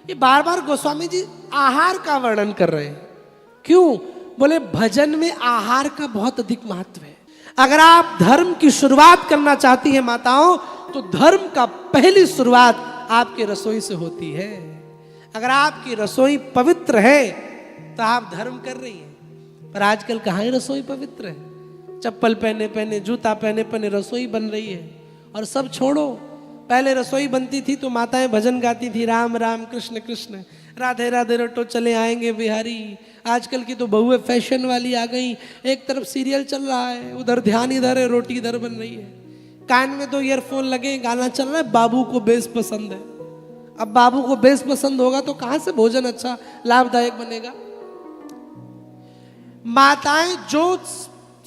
ये बार बार गोस्वामी जी आहार का वर्णन कर रहे हैं। क्यों? बोले भजन में आहार का बहुत अधिक महत्व है। अगर आप धर्म की शुरुआत करना चाहती हैं माताओं, तो धर्म का पहली शुरुआत आपके रसोई से होती है। अगर आपकी रसोई पवित्र है तो आप धर्म कर रही हैं। पर आजकल कहाँ है रसोई पवित्र है? चप्पल पहने पहने, जूता पहने पहने रसोई बन रही है। और सब छोड़ो, पहले रसोई बनती थी तो माताएं भजन गाती थी, राम राम कृष्ण कृष्ण, राधे राधे रटो चले आएंगे बिहारी। आजकल की तो बहुएं फैशन वाली आ गई, एक तरफ सीरियल चल रहा है, उधर ध्यान इधर है, रोटी इधर बन रही है, कान में तो ईयरफोन लगे, गाना चल रहा है, बाबू को बेस पसंद है। अब बाबू को बेस पसंद होगा तो कहां से भोजन अच्छा लाभदायक बनेगा? माताएं, जो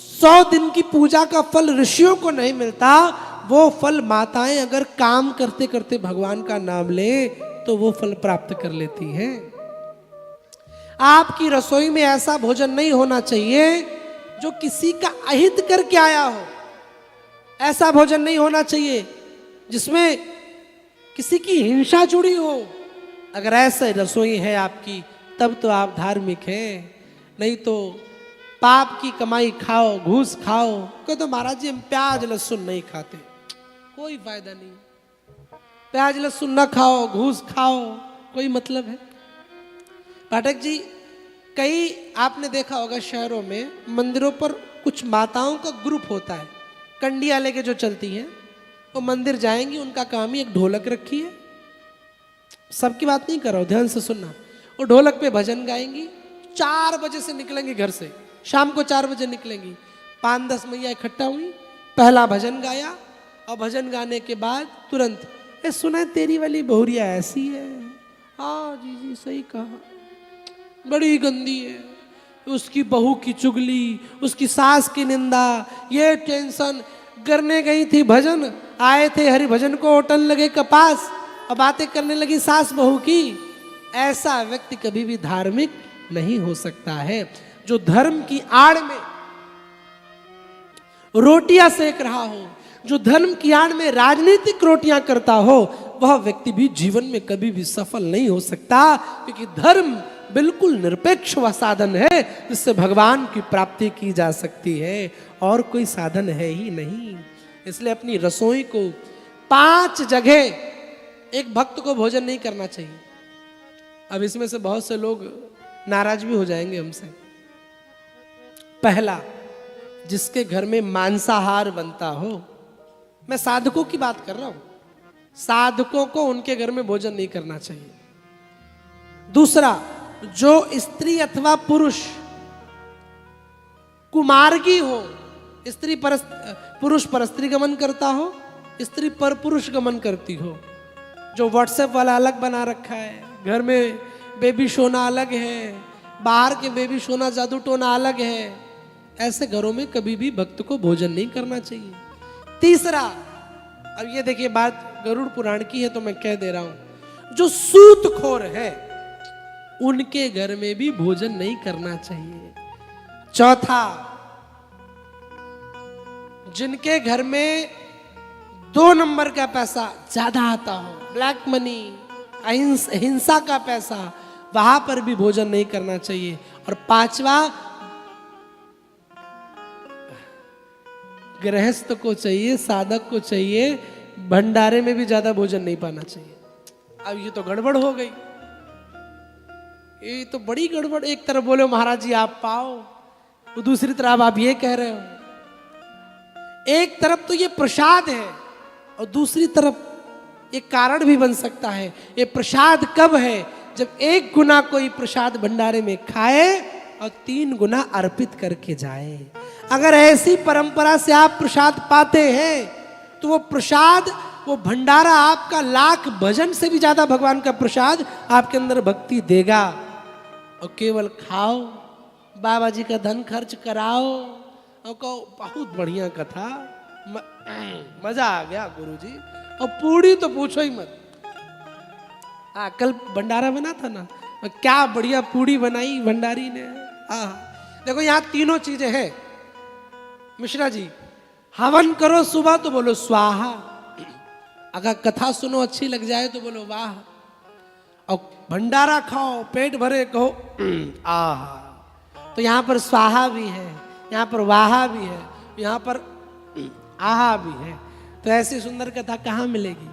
100 दिन की पूजा का फल ऋषियों को नहीं मिलता, वो फल माताएं अगर काम करते करते भगवान का नाम ले तो वो फल प्राप्त कर लेती हैं। आपकी रसोई में ऐसा भोजन नहीं होना चाहिए जो किसी का अहित करके आया हो। ऐसा भोजन नहीं होना चाहिए जिसमें किसी की हिंसा जुड़ी हो। अगर ऐसे रसोई है आपकी, तब तो आप धार्मिक हैं। नहीं तो पाप की कमाई खाओ, घूस खाओ। कहो तो महाराज जी हम प्याज लहसुन नहीं खाते, कोई फायदा नहीं। प्याज लहसुन न खाओ, घूस खाओ, कोई मतलब है? पाठक जी, कई आपने देखा होगा शहरों में मंदिरों पर कुछ माताओं का ग्रुप होता है, कंडिया लेके जो चलती हैं, वो मंदिर जाएंगी, उनका काम ही एक ढोलक रखी है। सबकी बात नहीं कर रहा हूं, ध्यान से सुनना। वो ढोलक पे भजन गाएंगी, 4 बजे से निकलेंगी घर से, शाम को 4 बजे निकलेंगी। 5-10 मैया इकट्ठा हुई, पहला भजन गाया, और भजन गाने के बाद तुरंत सुना है तेरी वाली बहुरिया ऐसी है। हाँ जी जी सही कहा, बड़ी गंदी है, उसकी बहू की चुगली, उसकी सास की निंदा, ये टेंशन। करने गई थी भजन, आए थे हरि भजन को, होटल लगे कपास, और बातें करने लगी सास बहू की। ऐसा व्यक्ति कभी भी धार्मिक नहीं हो सकता है। जो धर्म की आड़ में रोटियां सेक रहा हो, जो धर्म की आड़ में राजनीतिक रोटियां करता हो, वह व्यक्ति भी जीवन में कभी भी सफल नहीं हो सकता। क्योंकि धर्म बिल्कुल निरपेक्ष वह साधन है जिससे भगवान की प्राप्ति की जा सकती है, और कोई साधन है ही नहीं। इसलिए अपनी रसोई को 5 जगह एक भक्त को भोजन नहीं करना चाहिए। अब इसमें से बहुत से लोग नाराज भी हो जाएंगे हमसे। पहला, जिसके घर में मांसाहार बनता हो। मैं साधकों की बात कर रहा हूं, साधकों को उनके घर में भोजन नहीं करना चाहिए। दूसरा, जो स्त्री अथवा पुरुष कुमार्गी हो, स्त्री पुरुष पर स्त्री गमन करता हो, स्त्री पर पुरुष गमन करती हो, जो व्हाट्सएप वाला अलग बना रखा है, घर में बेबी सोना अलग है, बाहर के बेबी सोना जादू टोना अलग है, ऐसे घरों में कभी भी भक्त को भोजन नहीं करना चाहिए। तीसरा, अब ये देखिए बात गरुड़ पुराण की है तो मैं कह दे रहा हूं, जो सूतखोर है उनके घर में भी भोजन नहीं करना चाहिए। चौथा, जिनके घर में 2 नंबर का पैसा ज्यादा आता हो, ब्लैक मनी, हिंसा का पैसा, वहां पर भी भोजन नहीं करना चाहिए। और 5वां, गृहस्थ को चाहिए, साधक को चाहिए, भंडारे में भी ज्यादा भोजन नहीं पाना चाहिए। अब ये तो गड़बड़ हो गई, ये तो बड़ी गड़बड़। एक तरफ बोले महाराज जी आप पाओ, तो दूसरी तरफ आप ये कह रहे हो। एक तरफ तो ये प्रसाद है और दूसरी तरफ एक कारण भी बन सकता है। ये प्रसाद कब है? जब 1 गुना कोई प्रसाद भंडारे में खाए और 3 गुना अर्पित करके जाए। अगर ऐसी परंपरा से आप प्रसाद पाते हैं तो वो प्रसाद, वो भंडारा आपका लाख भजन से भी ज्यादा भगवान का प्रसाद आपके अंदर भक्ति देगा। और केवल खाओ, बाबा जी का धन खर्च कराओ और कहो बहुत बढ़िया कथा, मजा आ गया गुरुजी, और पूड़ी तो पूछो ही मत। कल भंडारा बना था ना, क्या बढ़िया पूड़ी बनाई भंडारी ने। देखो यहाँ तीनों चीजें हैं मिश्रा जी। हवन करो सुबह तो बोलो स्वाहा, अगर कथा सुनो अच्छी लग जाए तो बोलो वाह, और भंडारा खाओ, पेट भरे, कहो आहा। तो यहाँ पर स्वाहा भी है, यहाँ पर वाहा भी है, यहाँ पर आहा भी है। तो ऐसी सुंदर कथा कहाँ मिलेगी?